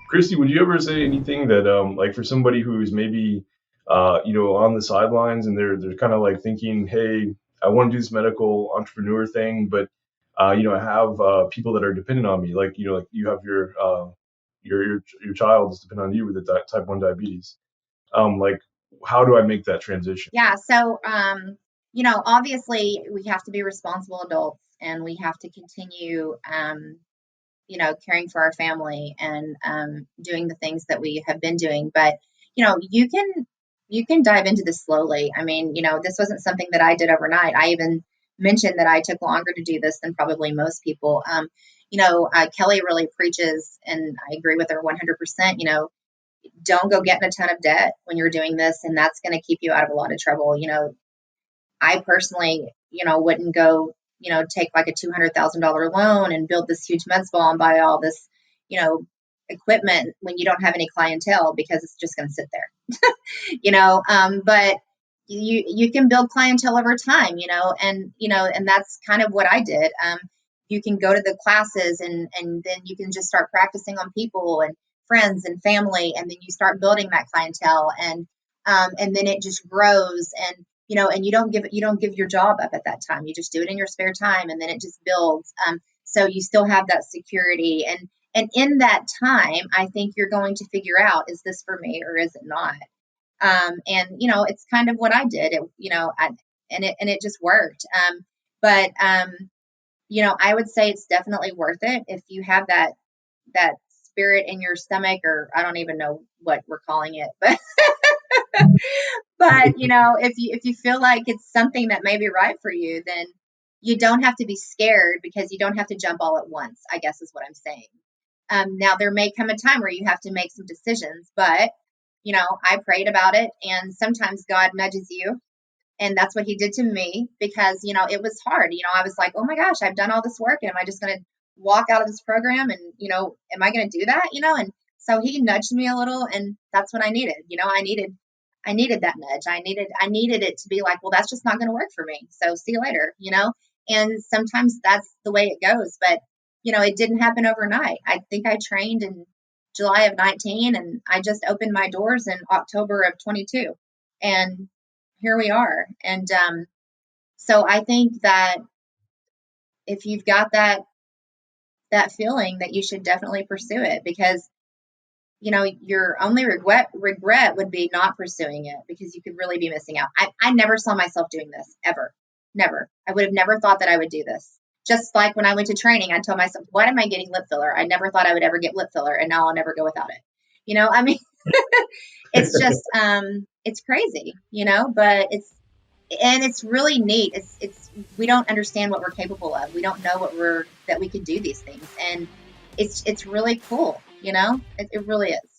Christy, would you ever say anything that, like for somebody who's maybe, on the sidelines and they're kind of like thinking, hey, I want to do this medical entrepreneur thing, but, I have people that are dependent on me, like, like you have your child is dependent on you with the type 1 diabetes. Like, how do I make that transition? Yeah. So, obviously we have to be responsible adults and we have to continue, caring for our family and doing the things that we have been doing. But, you can dive into this slowly. I mean, this wasn't something that I did overnight. I even mentioned that I took longer to do this than probably most people. Kelly really preaches, and I agree with her 100%. Don't go getting a ton of debt when you're doing this, and that's going to keep you out of a lot of trouble. I personally, wouldn't go, take like a $200,000 loan and build this huge med spa and buy all this, you know, equipment when you don't have any clientele because it's just going to sit there, but you can build clientele over time, and that's kind of what I did. You can go to the classes and then you can just start practicing on people and friends and family, and then you start building that clientele, and then it just grows, and you don't give your job up at that time. You just do it in your spare time, and then it just builds. So you still have that security, and in that time, I think you're going to figure out, is this for me or is it not? And it's kind of what I did. And it just worked. But I would say it's definitely worth it if you have that spirit in your stomach, or I don't even know what we're calling it, but if you feel like it's something that may be right for you, then you don't have to be scared because you don't have to jump all at once, I guess is what I'm saying. Now there may come a time where you have to make some decisions, but I prayed about it, and sometimes God nudges you, and that's what he did to me, because it was hard. I was like, oh my gosh, I've done all this work, and am I just going to walk out of this program, and am I going to do that? And so he nudged me a little, and that's what I needed. I needed that nudge. I needed it to be like, well, that's just not going to work for me, so see you later. And sometimes that's the way it goes, but it didn't happen overnight. I think I trained in July of 19, and I just opened my doors in October of 22, and here we are. And so I think that if you've got that feeling, that you should definitely pursue it, because your only regret would be not pursuing it, because you could really be missing out. I never saw myself doing this ever. Never. I would have never thought that I would do this. Just like when I went to training, I told myself, what am I getting lip filler? I never thought I would ever get lip filler, and now I'll never go without it. I mean, it's just it's crazy, but it's really neat. It's we don't understand what we're capable of. We don't know that we can do these things, and it's really cool. It really is.